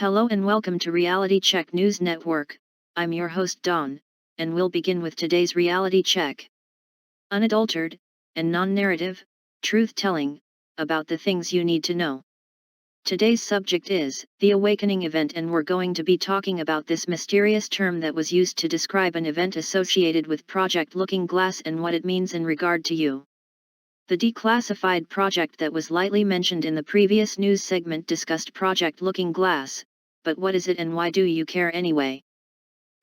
Hello and welcome to Reality Check News Network. I'm your host Dawn, and we'll begin with today's reality check. Unadulterated and non-narrative truth-telling about the things you need to know. Today's subject is the awakening event, and we're going to be talking about this mysterious term that was used to describe an event associated with Project Looking Glass and what it means in regard to you. The declassified project that was lightly mentioned in the previous news segment discussed Project Looking Glass, but what is it and why do you care anyway?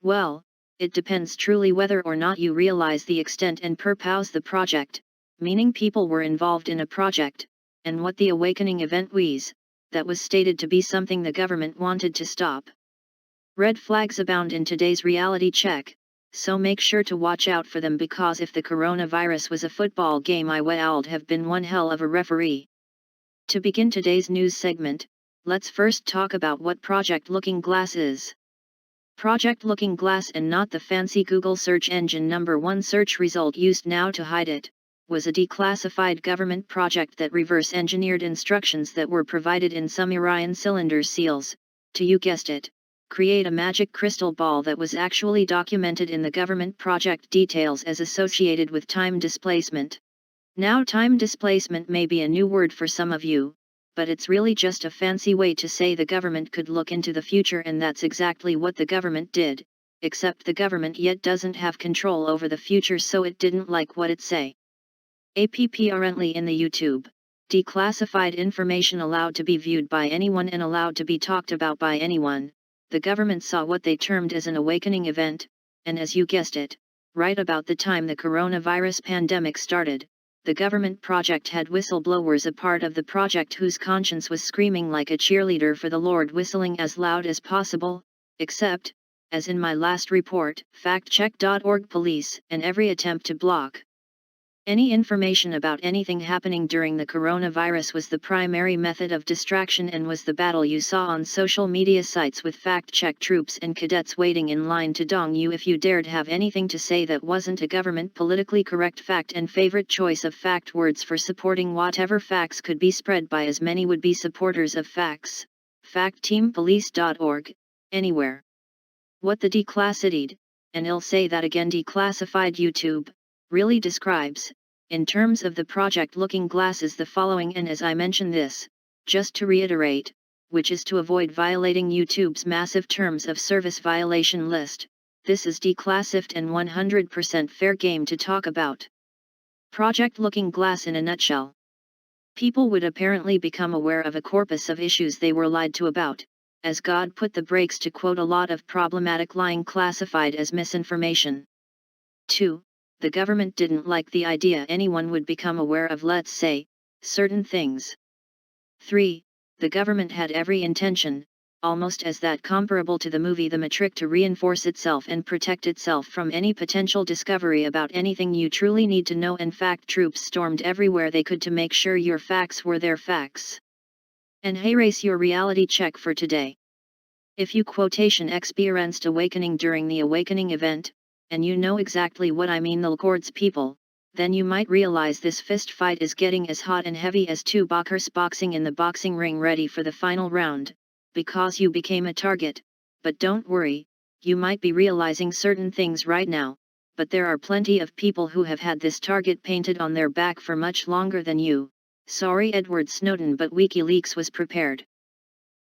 Well, it depends truly whether or not you realize the extent and purpose of the project, meaning people were involved in a project, and what the awakening event was, that was stated to be something the government wanted to stop. Red flags abound in today's reality check, so make sure to watch out for them, because if the coronavirus was a football game, I would have been one hell of a referee. To begin today's news segment, let's first talk about what Project Looking Glass is. Project Looking Glass, and not the fancy Google search engine #1 search result used now to hide it, was a declassified government project that reverse-engineered instructions that were provided in some Orion cylinder seals, to, you guessed it, create a magic crystal ball that was actually documented in the government project details as associated with time displacement. Now, time displacement may be a new word for some of you, but it's really just a fancy way to say the government could look into the future, and that's exactly what the government did, except the government yet doesn't have control over the future, so it didn't like what it say. Apparently in the YouTube, declassified information allowed to be viewed by anyone and allowed to be talked about by anyone, the government saw what they termed as an awakening event, and as you guessed it, right about the time the coronavirus pandemic started, the government project had whistleblowers a part of the project whose conscience was screaming like a cheerleader for the Lord, whistling as loud as possible, except, as in my last report, factcheck.org police and every attempt to block any information about anything happening during the coronavirus was the primary method of distraction, and was the battle you saw on social media sites with fact-check troops and cadets waiting in line to dong you if you dared have anything to say that wasn't a government politically correct fact. And favorite choice of fact words for supporting whatever facts could be spread by as many would-be supporters of facts, factteampolice.org, anywhere. What the declassified, and I'll say that again, declassified YouTube, really describes, in terms of the Project Looking Glass, is the following, and as I mention this, just to reiterate, which is to avoid violating YouTube's massive terms of service violation list, this is declassified and 100% fair game to talk about. Project Looking Glass in a nutshell. People would apparently become aware of a corpus of issues they were lied to about, as God put the brakes to quote a lot of problematic lying classified as misinformation. 2. The government didn't like the idea anyone would become aware of, let's say, certain things. 3. The government had every intention, almost as that comparable to the movie The Matrix, to reinforce itself and protect itself from any potential discovery about anything you truly need to know, and fact troops stormed everywhere they could to make sure your facts were their facts. And hey, race your reality check for today. If you experienced awakening during the awakening event, and you know exactly what I mean, the Lord's people, then you might realize this fist fight is getting as hot and heavy as two boxers boxing in the boxing ring ready for the final round, because you became a target. But don't worry, you might be realizing certain things right now, but there are plenty of people who have had this target painted on their back for much longer than you. Sorry, Edward Snowden, but WikiLeaks was prepared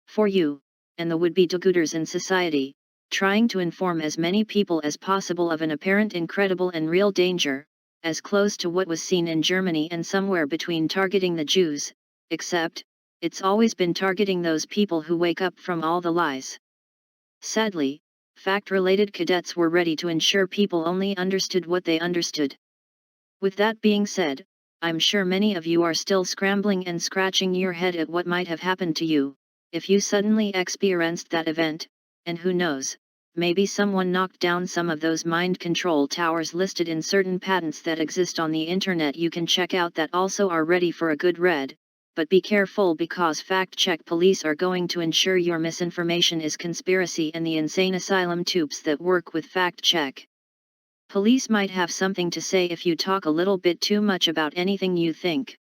for you, and the would-be do-gooders in society, trying to inform as many people as possible of an apparent incredible and real danger, as close to what was seen in Germany and somewhere between targeting the Jews, except, it's always been targeting those people who wake up from all the lies. Sadly, fact-related cadets were ready to ensure people only understood what they understood. With that being said, I'm sure many of you are still scrambling and scratching your head at what might have happened to you, if you suddenly experienced that event. And who knows, maybe someone knocked down some of those mind control towers listed in certain patents that exist on the internet you can check out that also are ready for a good read, but be careful, because fact-check police are going to ensure your misinformation is conspiracy, and the insane asylum tubes that work with fact-check police might have something to say if you talk a little bit too much about anything you think.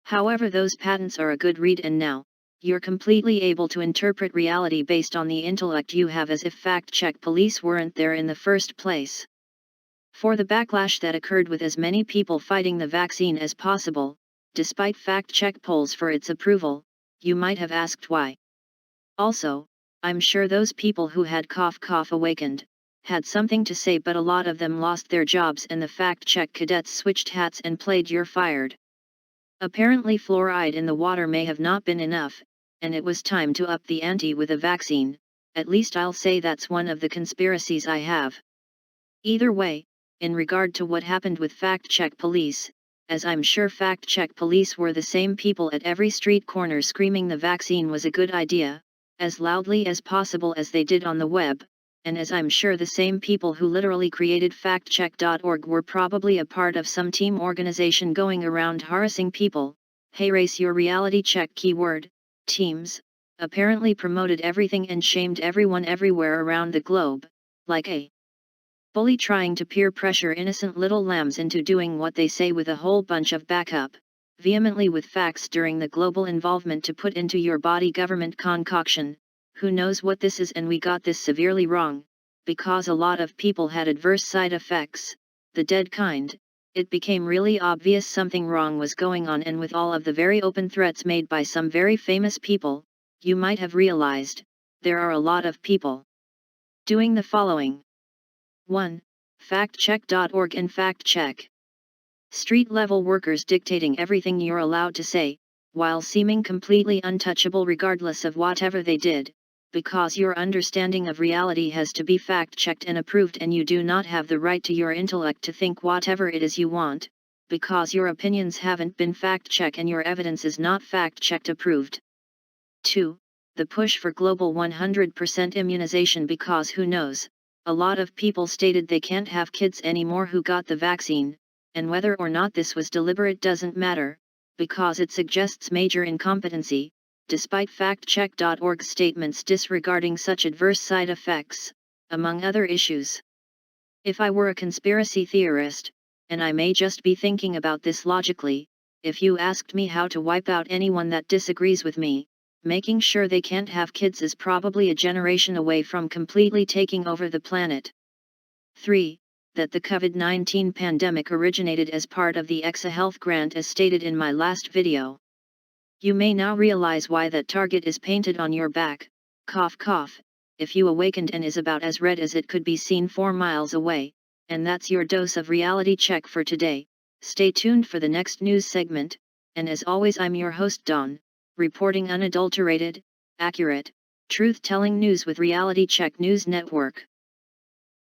However, those patents are a good read, and now, you're completely able to interpret reality based on the intellect you have, as if fact-check police weren't there in the first place. For the backlash that occurred with as many people fighting the vaccine as possible, despite fact-check polls for its approval, you might have asked why. Also, I'm sure those people who had cough awakened, had something to say, but a lot of them lost their jobs and the fact-check cadets switched hats and played "you're fired." Apparently fluoride in the water may have not been enough, and it was time to up the ante with a vaccine. At least I'll say that's one of the conspiracies I have. Either way, in regard to what happened with fact-check police, as I'm sure fact-check police were the same people at every street corner screaming the vaccine was a good idea, as loudly as possible as they did on the web, and as I'm sure the same people who literally created factcheck.org were probably a part of some team organization going around harassing people. Hey, race your reality check keyword, teams, apparently promoted everything and shamed everyone everywhere around the globe, like a bully trying to peer pressure innocent little lambs into doing what they say with a whole bunch of backup, vehemently with facts during the global involvement to put into your body government concoction. Who knows what this is, and we got this severely wrong, because a lot of people had adverse side effects, the dead kind. It became really obvious something wrong was going on, and with all of the very open threats made by some very famous people, you might have realized, there are a lot of people doing the following. 1. Factcheck.org and fact-check. Street-level workers dictating everything you're allowed to say, while seeming completely untouchable regardless of whatever they did, because your understanding of reality has to be fact-checked and approved, and you do not have the right to your intellect to think whatever it is you want, because your opinions haven't been fact-checked and your evidence is not fact-checked approved. 2. The push for global 100% immunization, because who knows, a lot of people stated they can't have kids anymore who got the vaccine, and whether or not this was deliberate doesn't matter, because it suggests major incompetency, despite factcheck.org's statements disregarding such adverse side effects, among other issues. If I were a conspiracy theorist, and I may just be thinking about this logically, if you asked me how to wipe out anyone that disagrees with me, making sure they can't have kids is probably a generation away from completely taking over the planet. 3. That the COVID-19 pandemic originated as part of the ExaHealth grant, as stated in my last video. You may now realize why that target is painted on your back, cough cough, if you awakened, and is about as red as it could be seen 4 miles away. And that's your dose of reality check for today. Stay tuned for the next news segment, and as always, I'm your host Dawn, reporting unadulterated, accurate, truth-telling news with Reality Check News Network.